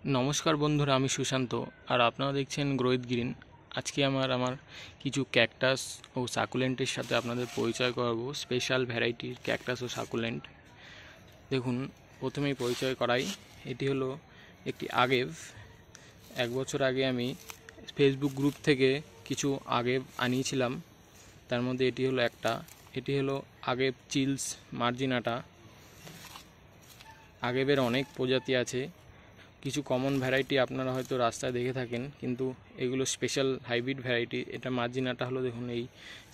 নমস্কার বন্ধুরা, আমি সুশান্ত আর আপনারা দেখছেন গ্রোথ গ্রিন। আজকে আমার কিছু ক্যাকটাস ও সাকুলেন্টের সাথে আপনাদের পরিচয় করাবো, স্পেশাল ভ্যারাইটির ক্যাকটাস ও সাকুলেন্ট। দেখুন, প্রথমেই পরিচয় করাই। এটি হলো একটি আগেভ। 1 বছর আগে আমি ফেসবুক গ্রুপ থেকে কিছু আগেভ আনিয়েছিলাম। তার মধ্যে এটি হলো একটা। এটি হলো আগেভ চিলস মার্জিনাটা। আগেভের অনেক প্রজাতি আছে। কিছু কমন ভ্যারাইটি আপনারা হয়তো রাস্তায় দেখে থাকেন, কিন্তু এগুলো স্পেশাল হাইব্রিড ভ্যারাইটি। এটা মার্জিনাটা হলো, দেখুন এই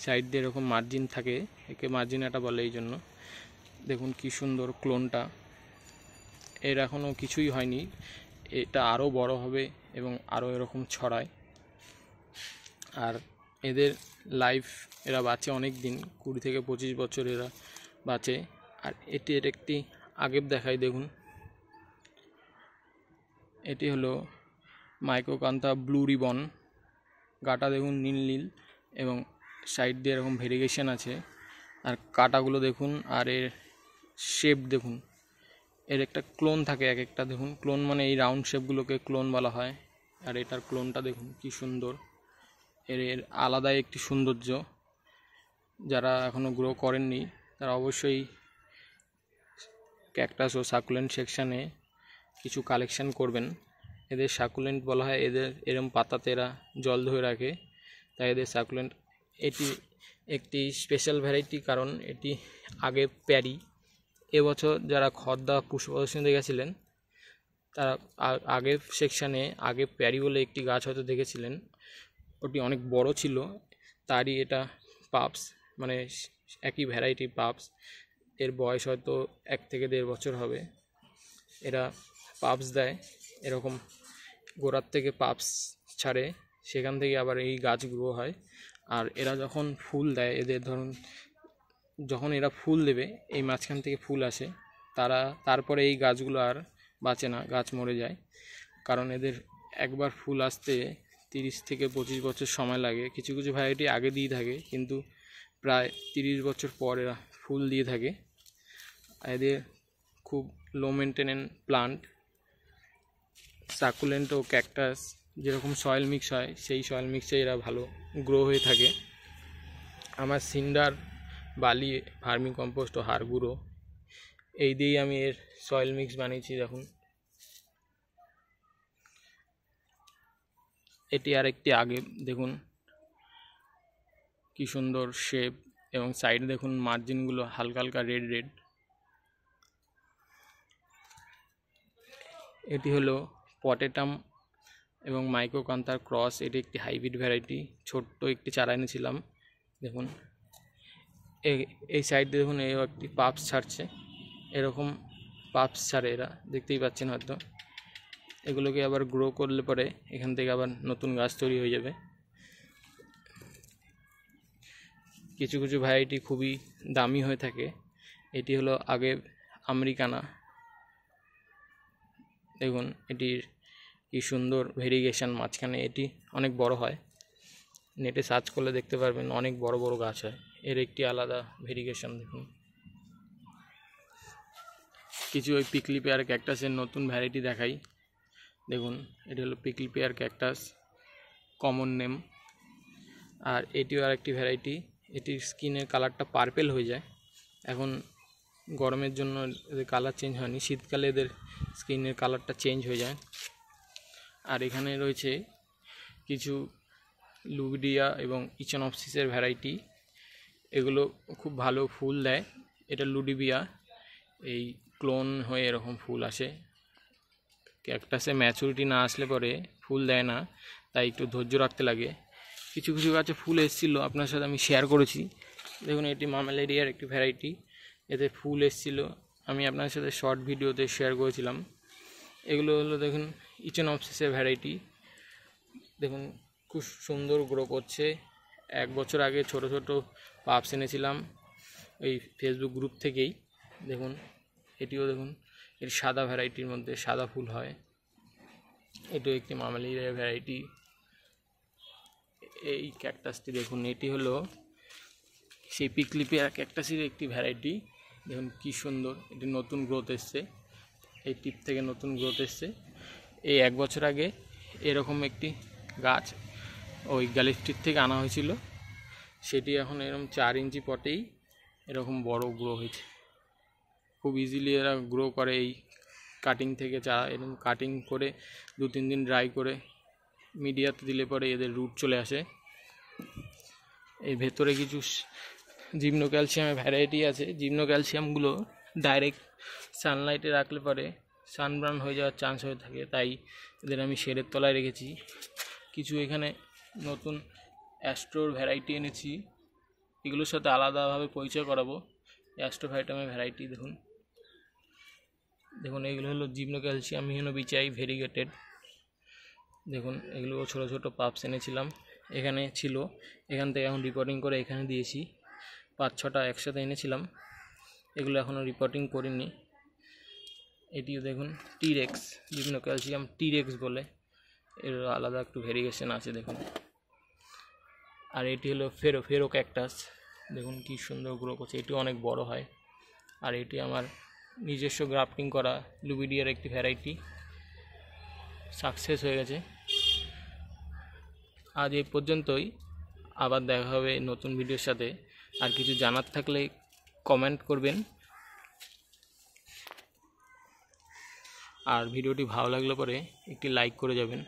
সাইড দিয়ে এরকম মার্জিন থাকে, একে মার্জিনাটা বলে। এই জন্য দেখুন কি সুন্দর ক্লোনটা। এর এখনও কিছুই হয়নি, এটা আরও বড় হবে এবং আরও এরকম ছড়ায়। আর এদের লাইফ, এরা বাঁচে অনেক দিন, 20 থেকে 25 বছর এরা বাঁচে। আর এর একটি আগেভ দেখাই, দেখুন এটি হলো মাইক্রোকান্থা ব্লু রিবন। গাটা দেখুন নীল নীল এবং সাইড দিয়ে এরকম ভেরিগেশন আছে। আর কাটাগুলো দেখুন, আর এর শেপ দেখুন। এর একটা ক্লোন থাকে, এক একটা দেখুন ক্লোন, মানে এই রাউন্ড শেপগুলোকে ক্লোন বলা হয়। আর এটার ক্লোনটা দেখুন কি সুন্দর। এর আলাদাই একটি সৌন্দর্য। যারা এখনও গ্রো করেননি তারা অবশ্যই ক্যাকটাস ও সাকুলেন্ট সেকশানে কিছু কালেকশান করবেন। এদের সাকুলেন্ট বলা হয়, এদের এরম পাতাতে এরা জল ধরে রাখে, তাই এদের সাকুলেন্ট। এটি একটি স্পেশাল ভ্যারাইটি, কারণ এটি আগে প্যারি। এবছর যারা খর্দা পুষ্প প্রদর্শনীতে গেছিলেন তারা আগে সেকশানে আগে প্যারি বলে একটি গাছ হয়তো দেখেছিলেন। ওটি অনেক বড় ছিল, তারই এটা পাপস, মানে একই ভ্যারাইটি পাপস। এর বয়স হয়তো 1 থেকে 1.5 বছর হবে। এরা পাপস দেয়, এরকম গোড়ার থেকে পাপস ছাড়ে, সেখান থেকে আবার এই গাছ গ্রো হয়। আর এরা যখন ফুল দেয়, এদের ধরুন যখন এরা ফুল দেবে, এই মাঝখান থেকে ফুল আসে, তারপরে এই গাছগুলো আর বাঁচে না, গাছ মরে যায়। কারণ এদের একবার ফুল আসতে 30 থেকে 25 বছর সময় লাগে। কিছু কিছু ভ্যারাইটি আগে দিয়ে থাকে, কিন্তু প্রায় 30 বছর পর এরা ফুল দিয়ে থাকে। এদের খুব লো মেনটেনেন্স প্লান্ট। সাকুলেন্ট ও ক্যাকটাস যেরকম সয়েল মিক্স হয়, সেই সয়েল মিক্সে এরা ভালো গ্রো হয়ে থাকে। আমার সিন্ডার, বালি, ভার্মি কম্পোস্ট ও হাড় গুঁড়ো, এই দিয়েই আমি এর সয়েল মিক্স বানিয়েছি। দেখুন এটি আরেকটি আগে, দেখুন কি সুন্দর শেপ, এবং সাইডে দেখুন মার্জিনগুলো হালকা হালকা রেড রেড। এটি হলো পটেটাম এবং মাইক্রোকান্থার ক্রস। এটি একটি হাইব্রিড ভ্যারাইটি, ছোট্ট একটি চারা এনেছিলাম। দেখুন এই সাইড দিয়ে দেখুন এই একটি পাপস ছাড়ছে, এরকম পাপস ছাড়ে এরা, দেখতেই পাচ্ছেন হয়তো। এগুলোকে আবার গ্রো করলে পরে এখান থেকে আবার নতুন গাছ তৈরি হয়ে যাবে। কিছু কিছু ভ্যারাইটি খুবই দামি হয়ে থাকে। এটি হলো আগে আমেরিকানা। দেখুন এটির কি সুন্দর ভেরিগেশন মাঝখানে, এটি অনেক বড় হয়। নেটে সার্চ করলে দেখতে পারবেন অনেক বড় বড় গাছ হয়। এর একটি আলাদা ভেরিগেশন দেখুন। কিছু ওই পিকলি পেয়ার ক্যাকটাসের নতুন ভ্যারাইটি দেখাই। দেখুন এটি হলো পিকলি পেয়ার ক্যাকটাস, কমন নেম। আর এটিও আর একটি ভ্যারাইটি। এটির স্কিনের কালারটা পার্পেল হয়ে যায়। এখন গরমের জন্য এদের কালার চেঞ্জ হয়নি, শীতকালে এদের স্কিনের কালারটা চেঞ্জ হয়ে যায়। আর এখানে রয়েছে কিছু লুগডিয়া এবং ইচানপসিসের ভ্যারাইটি। এগুলো খুব ভালো ফুল দেয়। এটা লুডিবিয়া, এই ক্লোন হয়ে এরকম ফুল আসে। ক্যাকটাসে ম্যাচুরিটি না আসলে পরে ফুল দেয় না, তাই একটু ধৈর্য রাখতে লাগে। কিছু কিছু গাছে ফুল এসেছিলো, আপনার সাথে আমি শেয়ার করেছি। দেখুন এটি মামেলেরিয়ার একটি ভ্যারাইটি, এতে ফুল এসেছিলো, আমি আপনার সাথে শর্ট ভিডিওতে শেয়ার করেছিলাম। এগুলো হলো দেখুন ইচানপসিসের ভ্যারাইটি। দেখুন খুব সুন্দর গ্রো করছে। 1 বছর আগে ছোট ছোট পাপস এনেছিলাম এই ফেসবুক গ্রুপ থেকেই। দেখুন এটিও দেখুন, এর সাদা ভ্যারাইটির মধ্যে সাদা ফুল হয়। এটিও একটি মামেলিয়ার ভ্যারাইটি। এই ক্যাকটাসটি দেখুন, এটি হলো সেই পিকলি পেয়ার ক্যাকটাসের একটি ভ্যারাইটি। দেখুন কি সুন্দর, এটি নতুন গ্রোথ এসছে, এই টিপ থেকে নতুন গ্রোথ এসছে। এই 1 বছর আগে এরকম একটি গাছ ওই গ্যালি স্ট্রিট থেকে আনা হয়েছিল, সেটি এখন এরকম 4 ইঞ্চি পটেই এরকম বড় গ্রো হয়েছে। খুব ইজিলি এরা গ্রো করে এই কাটিং থেকে চারা, এরকম কাটিং করে 2-3 দিন ড্রাই করে মিডিয়াতে দিলে পরে এদের রুট চলে আসে। এর ভেতরে কিছু জিমনো ক্যালসিয়ামের ভ্যারাইটি আছে। জিমনো ক্যালসিয়ামগুলো ডাইরেক্ট সানলাইটে রাখলে পরে সানবার্ন হয়ে যাওয়ার চান্স হয়ে থাকে, তাই এদের আমি শেডের তলায় রেখেছি। কিছু এখানে নতুন অ্যাস্ট্রোর ভ্যারাইটি এনেছি, এগুলোর সাথে আলাদাভাবে পরিচয় করাবো। অ্যাস্ট্রোফাইটামের ভ্যারাইটি দেখুন, এগুলো হলো জিমনো ক্যালসিয়াম হিনোবিচাই ভেরিগেটেড। দেখুন এগুলো ছোটো ছোটো পাপস এনেছিলাম, এখানে ছিল, এখান থেকে এখন রিপোর্টিং করে এখানে দিয়েছি। 5-6টা একসাথে এনেছিলাম, এগুলো এখনও রিপোর্টিং করিনি। এটিও দেখুন টিরেক্স, জিমনো ক্যালসিয়াম টিরেক্স বলে, এর আলাদা একটু ভেরিয়েশন আছে দেখুন। আর এটি হলো ফেরো ক্যাকটাস, দেখুন কি সুন্দর গ্রো করছে, এটি অনেক বড় হয়। আর এটি আমার নিজস্ব গ্রাফটিং করা লুবিডিয়ার একটি ভ্যারাইটি, সাকসেস হয়ে গেছে। আজ এই পর্যন্তই, আবার দেখা হবে নতুন ভিডিওর সাথে। আর কিছু জানার থাকলে কমেন্ট করবেন, আর ভিডিওটি ভালো লাগলে পরে একটি লাইক করে যাবেন।